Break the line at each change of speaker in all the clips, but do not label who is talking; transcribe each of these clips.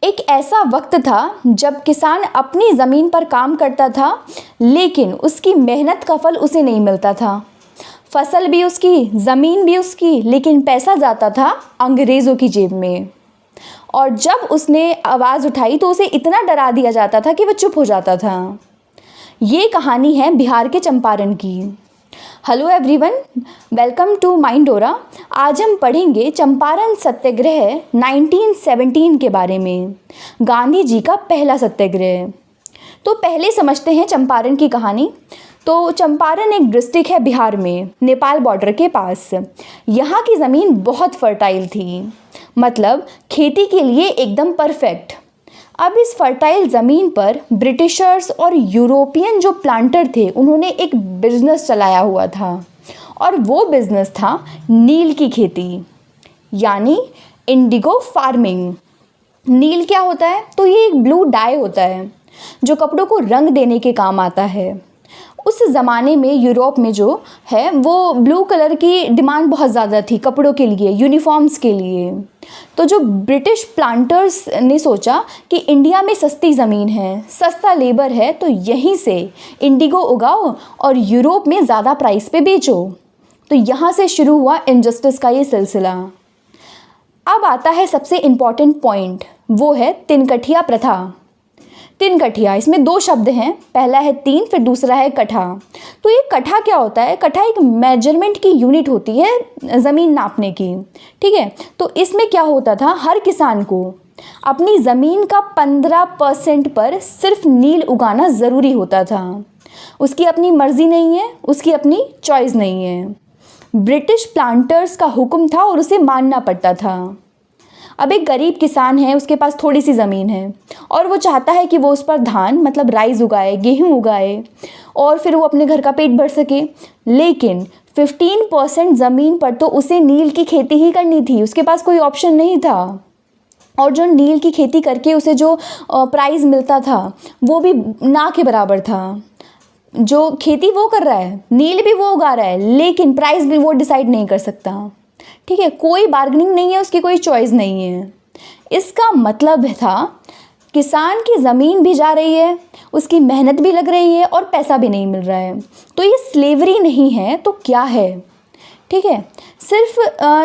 एक ऐसा वक्त था जब किसान अपनी ज़मीन पर काम करता था, लेकिन उसकी मेहनत का फल उसे नहीं मिलता था। फसल भी उसकी, ज़मीन भी उसकी, लेकिन पैसा जाता था अंग्रेज़ों की जेब में। और जब उसने आवाज़ उठाई तो उसे इतना डरा दिया जाता था कि वह चुप हो जाता था। ये कहानी है बिहार के चंपारण की। Hello everyone, welcome to Mindora. आज हम पढ़ेंगे चंपारण सत्याग्रह 1917 के बारे में, गांधी जी का पहला सत्याग्रह। तो पहले समझते हैं चंपारण की कहानी। तो चंपारण एक डिस्ट्रिक्ट है बिहार में, नेपाल बॉर्डर के पास। यहाँ की ज़मीन बहुत फर्टाइल थी, मतलब खेती के लिए एकदम परफेक्ट। अब इस फर्टाइल ज़मीन पर ब्रिटिशर्स और यूरोपियन जो प्लांटर थे, उन्होंने एक बिजनेस चलाया हुआ था, और वो बिजनेस था नील की खेती, यानी इंडिगो फार्मिंग। नील क्या होता है? तो ये एक ब्लू डाई होता है जो कपड़ों को रंग देने के काम आता है। उस ज़माने में यूरोप में जो है वो ब्लू कलर की डिमांड बहुत ज़्यादा थी कपड़ों के लिए, यूनिफॉर्म्स के लिए। तो जो ब्रिटिश प्लांटर्स ने सोचा कि इंडिया में सस्ती ज़मीन है, सस्ता लेबर है, तो यहीं से इंडिगो उगाओ और यूरोप में ज़्यादा प्राइस पे बेचो। तो यहाँ से शुरू हुआ इनजस्टिस का ये सिलसिला। अब आता है सबसे इम्पॉर्टेंट पॉइंट, वो है तिनकठिया प्रथा। तिनकठिया, इसमें दो शब्द हैं, पहला है तीन, फिर दूसरा है कठा। तो ये कठा क्या होता है? कठा एक मेजरमेंट की यूनिट होती है ज़मीन नापने की, ठीक है। तो इसमें क्या होता था, हर किसान को अपनी ज़मीन का 15% पर सिर्फ नील उगाना ज़रूरी होता था। उसकी अपनी मर्जी नहीं है, उसकी अपनी चॉइस नहीं है। ब्रिटिश प्लांटर्स का हुक्म था और उसे मानना पड़ता था। अब एक गरीब किसान है, उसके पास थोड़ी सी ज़मीन है और वो चाहता है कि वो उस पर धान मतलब राइस उगाए, गेहूँ उगाए, और फिर वो अपने घर का पेट भर सके। लेकिन 15% ज़मीन पर तो उसे नील की खेती ही करनी थी, उसके पास कोई ऑप्शन नहीं था। और जो नील की खेती करके उसे जो प्राइस मिलता था वो भी ना के बराबर था। जो खेती वो कर रहा है, नील भी वो उगा रहा है, लेकिन प्राइस भी वो डिसाइड नहीं कर सकता, ठीक है। कोई बार्गेनिंग नहीं है, उसकी कोई चॉइस नहीं है। इसका मतलब था किसान की ज़मीन भी जा रही है, उसकी मेहनत भी लग रही है और पैसा भी नहीं मिल रहा है। तो ये स्लेवरी नहीं है तो क्या है, ठीक है। सिर्फ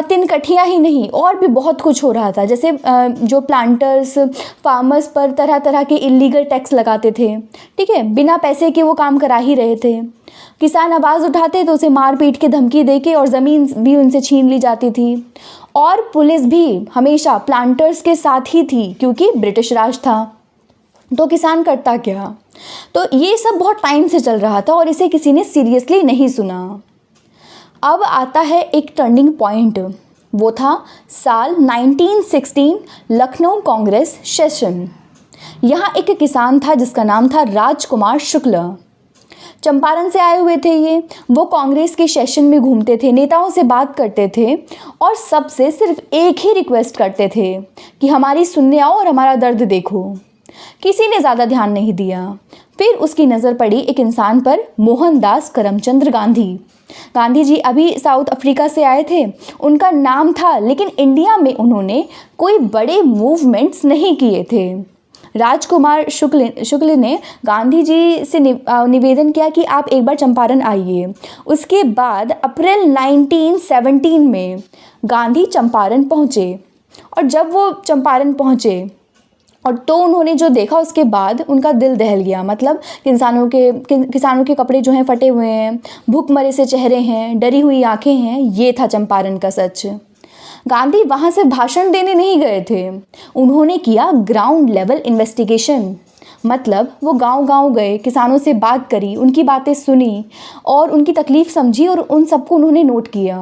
तिनकठिया ही नहीं, और भी बहुत कुछ हो रहा था। जैसे जो प्लांटर्स फार्मर्स पर तरह तरह के इलीगल टैक्स लगाते थे, ठीक है, बिना पैसे के वो काम करा ही रहे थे। किसान आवाज़ उठाते तो उसे मार पीट के धमकी देके और ज़मीन भी उनसे छीन ली जाती थी। और पुलिस भी हमेशा प्लांटर्स के साथ ही थी, क्योंकि ब्रिटिश राज था। तो किसान करता क्या? तो ये सब बहुत टाइम से चल रहा था और इसे किसी ने सीरियसली नहीं सुना। अब आता है एक टर्निंग पॉइंट, वो था साल 1916 लखनऊ कांग्रेस सेशन। यहाँ एक किसान था जिसका नाम था राजकुमार शुक्ल। चंपारण से आए हुए थे ये। वो कांग्रेस के सेशन में घूमते थे, नेताओं से बात करते थे और सबसे सिर्फ एक ही रिक्वेस्ट करते थे कि हमारी सुनने आओ और हमारा दर्द देखो। किसी ने ज़्यादा ध्यान नहीं दिया। फिर उसकी नज़र पड़ी एक इंसान पर, मोहनदास करमचंद गांधी। गांधी जी अभी साउथ अफ्रीका से आए थे, उनका नाम था, लेकिन इंडिया में उन्होंने कोई बड़े मूवमेंट्स नहीं किए थे। राजकुमार शुक्ल ने गांधी जी से निवेदन किया कि आप एक बार चंपारण आइए। उसके बाद अप्रैल 1917 में गांधी चंपारण पहुँचे। और जब वो चंपारण पहुँचे और तो उन्होंने जो देखा, उसके बाद उनका दिल दहल गया। मतलब किसानों के कपड़े जो हैं फटे हुए हैं, भूखमरे से चेहरे हैं, डरी हुई आंखें हैं। ये था चंपारण का सच। गांधी वहाँ से भाषण देने नहीं गए थे, उन्होंने किया ग्राउंड लेवल इन्वेस्टिगेशन। मतलब वो गांव-गांव गए, किसानों से बात करी, उनकी बातें सुनी और उनकी तकलीफ़ समझी और उन सबको उन्होंने नोट किया।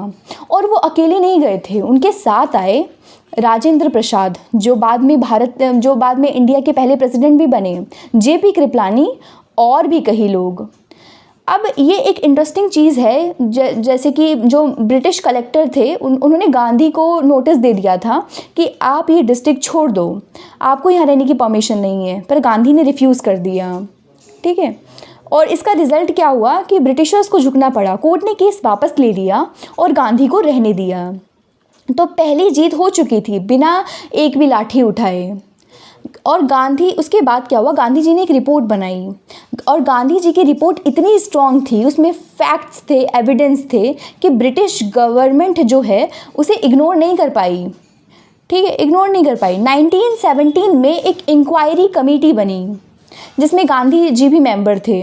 और वो अकेले नहीं गए थे, उनके साथ आए राजेंद्र प्रसाद, जो बाद में इंडिया के पहले प्रेसिडेंट भी बने, जेपी कृपलानी और भी कई लोग। अब ये एक इंटरेस्टिंग चीज़ है, जैसे कि जो ब्रिटिश कलेक्टर थे उन्होंने गांधी को नोटिस दे दिया था कि आप ये डिस्ट्रिक्ट छोड़ दो, आपको यहाँ रहने की परमिशन नहीं है, पर गांधी ने रिफ्यूज़ कर दिया, ठीक है। और इसका रिज़ल्ट क्या हुआ कि ब्रिटिशर्स को झुकना पड़ा, कोर्ट ने केस वापस ले लिया और गांधी को रहने दिया। तो पहली जीत हो चुकी थी बिना एक भी लाठी उठाए। और गांधी, उसके बाद क्या हुआ, गांधी जी ने एक रिपोर्ट बनाई और गांधी जी की रिपोर्ट इतनी स्ट्रॉन्ग थी, उसमें फैक्ट्स थे, एविडेंस थे कि ब्रिटिश गवर्नमेंट जो है उसे इग्नोर नहीं कर पाई। ठीक है, इग्नोर नहीं कर पाई। 1917 में एक इंक्वायरी कमेटी बनी जिसमें गांधी जी भी मेंबर थे।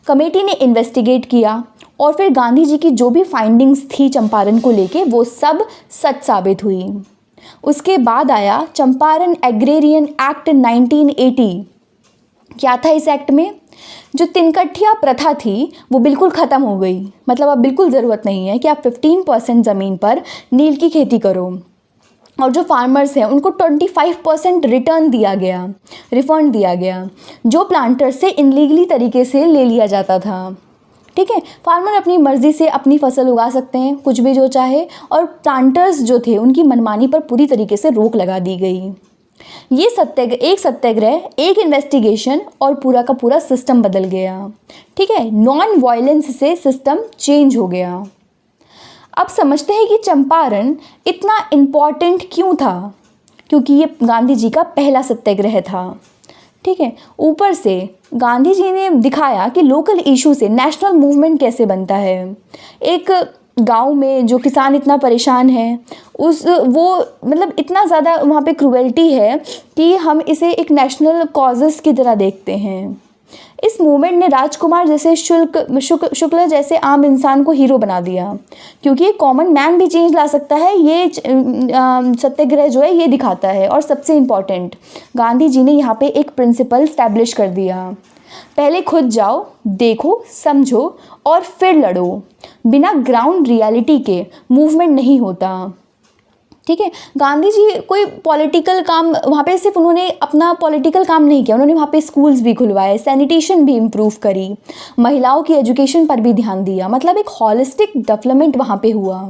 कमेटी ने इन्वेस्टिगेट किया और फिर गांधी जी की जो भी फाइंडिंग्स थी चंपारण को लेके वो सब सच साबित हुई। उसके बाद आया चंपारण एग्रेरियन एक्ट 1980। क्या था इस एक्ट में? जो तिनकठिया प्रथा थी वो बिल्कुल ख़त्म हो गई। मतलब अब बिल्कुल ज़रूरत नहीं है कि आप 15% ज़मीन पर नील की खेती करो, और जो फार्मर्स हैं उनको 25% रिटर्न दिया गया, रिफंड दिया गया, जो प्लांटर्स से इनलीगली तरीके से ले लिया जाता था। ठीक है, फार्मर अपनी मर्ज़ी से अपनी फसल उगा सकते हैं, कुछ भी जो चाहे, और प्लांटर्स जो थे उनकी मनमानी पर पूरी तरीके से रोक लगा दी गई। ये सत्याग्रह, एक इन्वेस्टिगेशन और पूरा का पूरा सिस्टम बदल गया। ठीक है, नॉन वायलेंस से सिस्टम चेंज हो गया। अब समझते हैं कि चंपारण इतना इम्पॉर्टेंट क्यों था, क्योंकि ये गांधी जी का पहला सत्याग्रह था। ठीक है, ऊपर से गांधी जी ने दिखाया कि लोकल इशू से नेशनल मूवमेंट कैसे बनता है। एक गांव में जो किसान इतना परेशान है, मतलब इतना ज़्यादा वहाँ पे क्रूएल्टी है कि हम इसे एक नेशनल कॉजेस की तरह देखते हैं। इस मूवमेंट ने राजकुमार जैसे शुक्ल जैसे आम इंसान को हीरो बना दिया, क्योंकि एक कॉमन मैन भी चेंज ला सकता है, ये सत्याग्रह जो है ये दिखाता है। और सबसे इम्पॉर्टेंट, गांधी जी ने यहाँ पे एक प्रिंसिपल स्टैब्लिश कर दिया, पहले खुद जाओ, देखो, समझो और फिर लड़ो। बिना ग्राउंड रियलिटी के मूवमेंट नहीं होता। ठीक है, गांधी जी कोई पॉलिटिकल काम वहाँ पे, सिर्फ उन्होंने अपना पॉलिटिकल काम नहीं किया, उन्होंने वहाँ पे स्कूल्स भी खुलवाए, सैनिटेशन भी इम्प्रूव करी, महिलाओं की एजुकेशन पर भी ध्यान दिया। मतलब एक हॉलिस्टिक डेवलपमेंट वहाँ पे हुआ।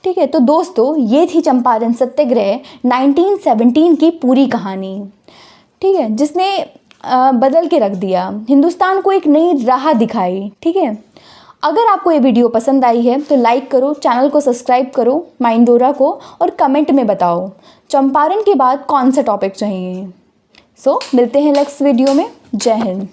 ठीक है, तो दोस्तों ये थी चंपारण सत्याग्रह 1917 की पूरी कहानी। ठीक है, जिसने बदल के रख दिया, हिंदुस्तान को एक नई राह दिखाई। ठीक है, अगर आपको ये वीडियो पसंद आई है तो लाइक करो, चैनल को सब्सक्राइब करो माइंडोरा को, और कमेंट में बताओ चंपारण के बाद कौन सा टॉपिक चाहिए। मिलते हैं नेक्स्ट वीडियो में। जय हिंद।